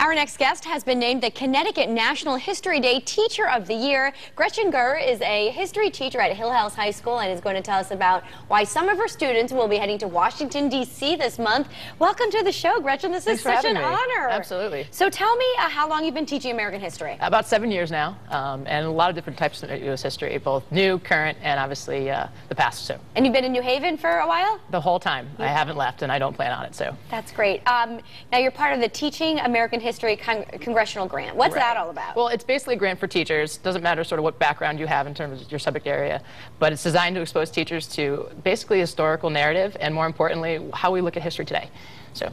Our next guest has been named the Connecticut National History Day Teacher of the Year. Gretchen Gurr is a history teacher at Hillhouse High School and is going to tell us about why some of her students will be heading to Washington, D.C. this month. Welcome to the show, Gretchen. This is such an honor. Absolutely. So tell me how long you've been teaching American history. About 7 years now, and a lot of different types of U.S. history, both new, current, and obviously the past. So. And you've been in New Haven for a while? The whole time. I haven't left, and I don't plan on it. So. That's great. Now you're part of the Teaching American History Congressional Grant. What's that all about? Well, it's basically a grant for teachers. Doesn't matter sort of what background you have in terms of your subject area, but it's designed to expose teachers to basically historical narrative and, more importantly, how we look at history today. So.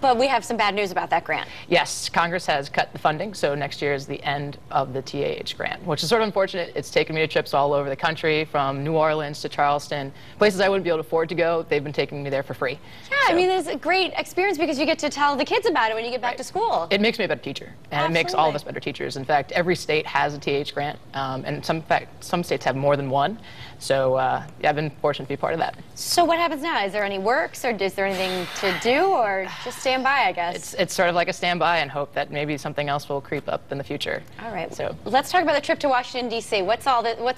But we have some bad news about that grant. Yes, Congress has cut the funding, so next year is the end of the TAH grant, which is sort of unfortunate. It's taken me to trips all over the country, from New Orleans to Charleston, places I wouldn't be able to afford to go. They've been taking me there for free. Yeah, so. I mean, it's a great experience because you get to tell the kids about it when you get back to school. It makes me a better teacher, and it makes all of us better teachers. In fact, every state has a TAH grant, and some states have more than one. So yeah, I've been fortunate to be part of that. So what happens now? Is there any works, or is there anything to do, or just stand by, I guess? It's sort of like a standby and hope that maybe something else will creep up in the future. All right. So let's talk about the trip to Washington, D.C. What's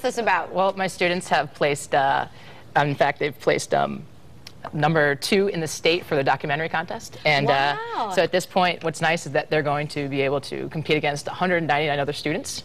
this about? Well, my students have placed, in fact, they've placed #2 in the state for the documentary contest. And so at this point, what's nice is that they're going to be able to compete against 199 other students.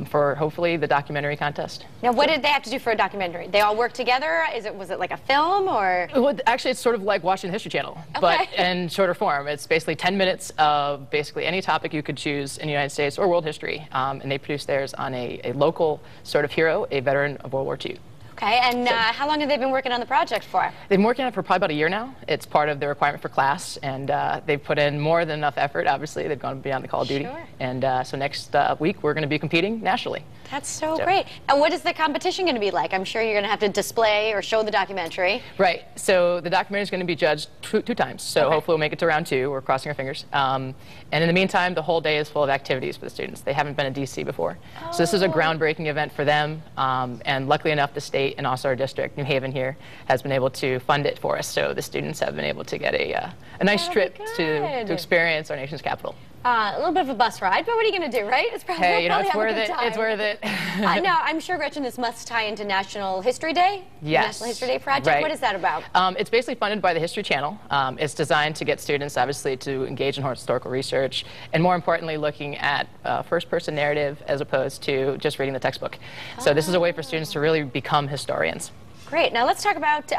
For hopefully the documentary contest. Now, what did they have to do for a documentary? They all work together? Was it like a film, or? Well, actually, it's sort of like watching the History Channel, but in shorter form. It's basically 10 minutes of basically any topic you could choose in the United States or world history, and they produce theirs on a local sort of hero, a veteran of World War II. Okay, and how long have they been working on the project for? They've been working on it for probably about a year now. It's part of the requirement for class, and they've put in more than enough effort, obviously. They've gone beyond the call of duty. And so next week, we're going to be competing nationally. That's so great. And what is the competition going to be like? I'm sure you're going to have to display or show the documentary. Right. So the documentary is going to be judged two times. So hopefully we'll make it to round 2. We're crossing our fingers. And in the meantime, the whole day is full of activities for the students. They haven't been in D.C. before. So this is a groundbreaking event for them. And luckily enough, the state and also our district, New Haven here, has been able to fund it for us. So the students have been able to get a nice trip to experience our nation's capital. A little bit of a bus ride, but what are you going to do, right? It's probably, hey, you know, it's worth it. It's worth it. Now, I'm sure, Gretchen, this must tie into National History Day? Yes. National History Day Project? Right. What is that about? It's basically funded by the History Channel. It's designed to get students, obviously, to engage in historical research, and more importantly, looking at first-person narrative as opposed to just reading the textbook. So this is a way for students to really become historians. Great. Now, let's talk about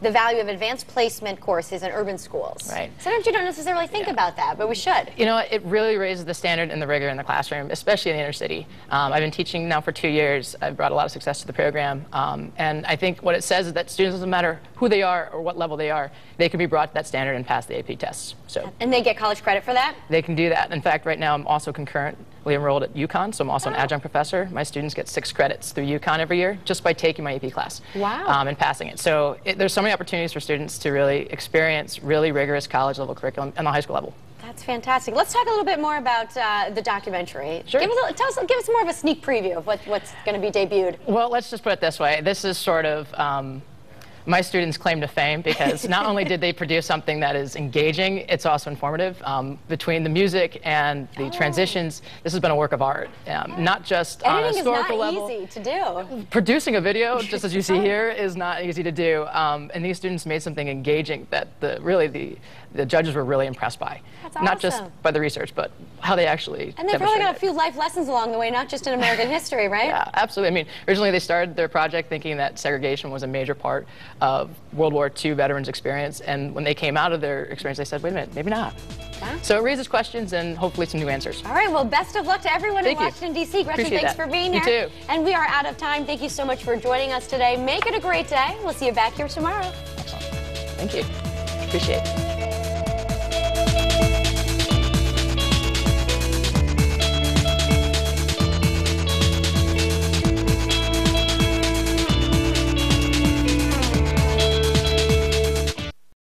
the value of advanced placement courses in urban schools. Right. Sometimes you don't necessarily think about that, but we should. You know, it really raises the standard and the rigor in the classroom, especially in the inner city. I've been teaching now for 2 years. I've brought a lot of success to the program. And I think what it says is that students, doesn't matter who they are or what level they are, they can be brought to that standard and pass the AP tests. So. And they get college credit for that? They can do that. In fact, right now I'm also concurrently enrolled at UConn, so I'm also an adjunct professor. My students get 6 credits through UConn every year just by taking my AP class. Wow. And passing it. So there's so many opportunities for students to really experience really rigorous college level curriculum and the high school level. That's fantastic. Let's talk a little bit more about the documentary. Sure. Give us more of a sneak preview of what's going to be debuted. Well, let's just put it this way. This is sort of my students' claim to fame, because not only did they produce something that is engaging, it's also informative. Between the music and the transitions, this has been a work of art, not just on a historical level. Editing is not easy to do. Producing a video, just as you see here, is not easy to do. And these students made something engaging that really the judges were really impressed by. That's awesome. Not just by the research, but how they actually And they probably got a few life lessons along the way, not just in American history, right? Yeah, absolutely. I mean, originally they started their project thinking that segregation was a major part of World War II veterans' experience, and when they came out of their experience, they said, wait a minute, maybe not. Yeah. So it raises questions and hopefully some new answers. All right, well, best of luck to everyone in Washington, D.C. Gretchen, thanks for being here. You too. And we are out of time. Thank you so much for joining us today. Make it a great day. We'll see you back here tomorrow. Excellent. Thank you. Appreciate it.